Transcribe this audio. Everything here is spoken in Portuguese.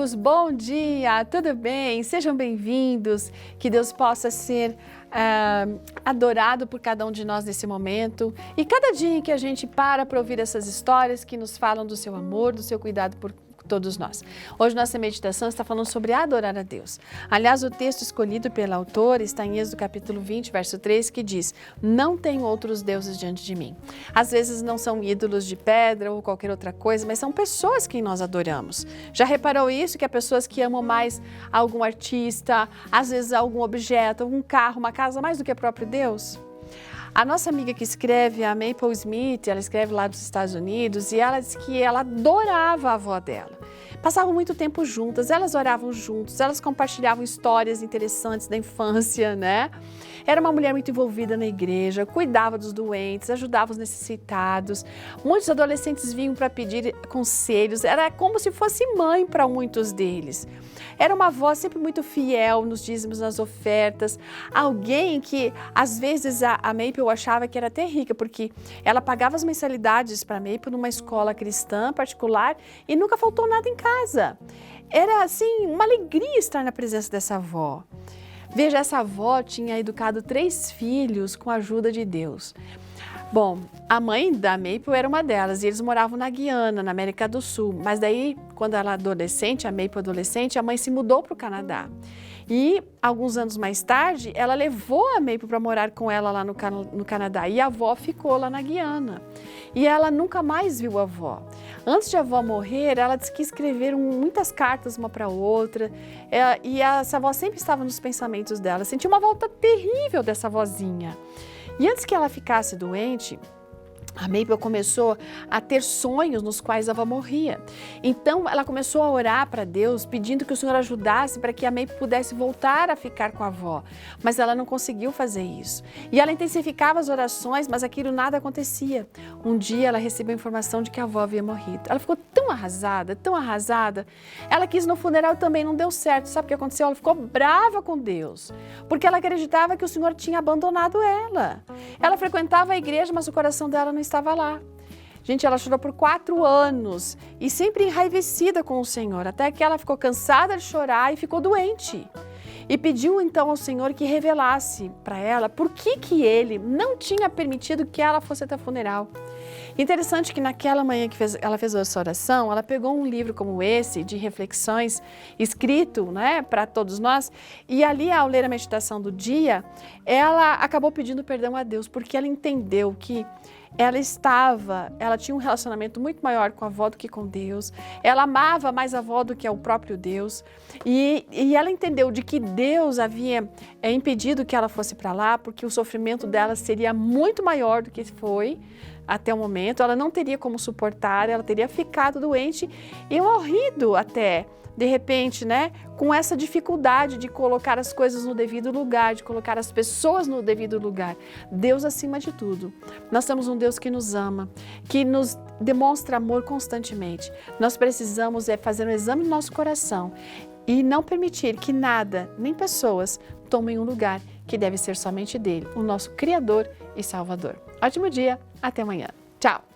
queridos, bom dia, tudo bem? Sejam bem-vindos, que Deus possa ser adorado por cada um de nós nesse momento. E cada dia em que a gente para ouvir essas histórias que nos falam do seu amor, do seu cuidado por todos nós. Hoje nossa meditação está falando sobre adorar a Deus. Aliás, o texto escolhido pela autora está em Êxodo capítulo 20, verso 3, que diz: não tenho outros deuses diante de mim. Às vezes não são ídolos de pedra ou qualquer outra coisa, mas são pessoas que nós adoramos. Já reparou isso? Que há pessoas que amam mais algum artista, às vezes algum objeto, algum carro, uma casa, mais do que o próprio Deus? A nossa amiga que escreve, a Maple Smith, ela escreve lá dos Estados Unidos e ela diz que ela adorava a avó dela. Passavam muito tempo juntas, elas oravam juntas, elas compartilhavam histórias interessantes da infância, né? Era uma mulher muito envolvida na igreja, cuidava dos doentes, ajudava os necessitados. Muitos adolescentes vinham para pedir conselhos, era como se fosse mãe para muitos deles. Era uma avó sempre muito fiel nos dízimos, nas ofertas. Alguém que, às vezes, a Maple achava que era até rica, porque ela pagava as mensalidades para a Maple numa escola cristã particular e nunca faltou nada em casa. Era, assim, uma alegria estar na presença dessa avó. Veja, essa avó tinha educado 3 filhos com a ajuda de Deus. Bom, a mãe da Maple era uma delas e eles moravam na Guiana, na América do Sul. Mas daí, quando ela era adolescente, a Maple adolescente, a mãe se mudou para o Canadá. E, alguns anos mais tarde, ela levou a Maple para morar com ela lá no Canadá. E a avó ficou lá na Guiana. E ela nunca mais viu a avó. Antes de a avó morrer, ela disse que escreveram muitas cartas uma para a outra. E essa avó sempre estava nos pensamentos dela. Sentia uma volta terrível dessa vozinha. E antes que ela ficasse doente, a Maple começou a ter sonhos nos quais a avó morria. Então, ela começou a orar para Deus, pedindo que o Senhor ajudasse para que a Maple pudesse voltar a ficar com a avó. Mas ela não conseguiu fazer isso. E ela intensificava as orações, mas aquilo nada acontecia. Um dia, ela recebeu a informação de que a avó havia morrido. Ela ficou tão arrasada. Ela quis ir no funeral também, não deu certo. Sabe o que aconteceu? Ela ficou brava com Deus, porque ela acreditava que o Senhor tinha abandonado ela. Ela frequentava a igreja, mas o coração dela não estava lá. Gente, ela chorou por 4 anos e sempre enraivecida com o Senhor, até que ela ficou cansada de chorar e ficou doente. E pediu então ao Senhor que revelasse para ela por que ele não tinha permitido que ela fosse até o funeral. Interessante que naquela manhã que ela fez essa oração, ela pegou um livro como esse, de reflexões, escrito, né, para todos nós, e ali, ao ler a meditação do dia, ela acabou pedindo perdão a Deus, porque ela entendeu que ela tinha um relacionamento muito maior com a avó do que com Deus, ela amava mais a avó do que o próprio Deus, e ela entendeu de que Deus havia impedido que ela fosse para lá, porque o sofrimento dela seria muito maior do que foi até o momento, ela não teria como suportar, ela teria ficado doente e morrido até, de repente, né, com essa dificuldade de colocar as coisas no devido lugar, de colocar as pessoas no devido lugar. Deus acima de tudo. Nós temos um Deus que nos ama, que nos demonstra amor constantemente. Nós precisamos fazer um exame no nosso coração e não permitir que nada, nem pessoas, tomem um lugar que deve ser somente dele, o nosso Criador e Salvador. Ótimo dia, até amanhã. Tchau!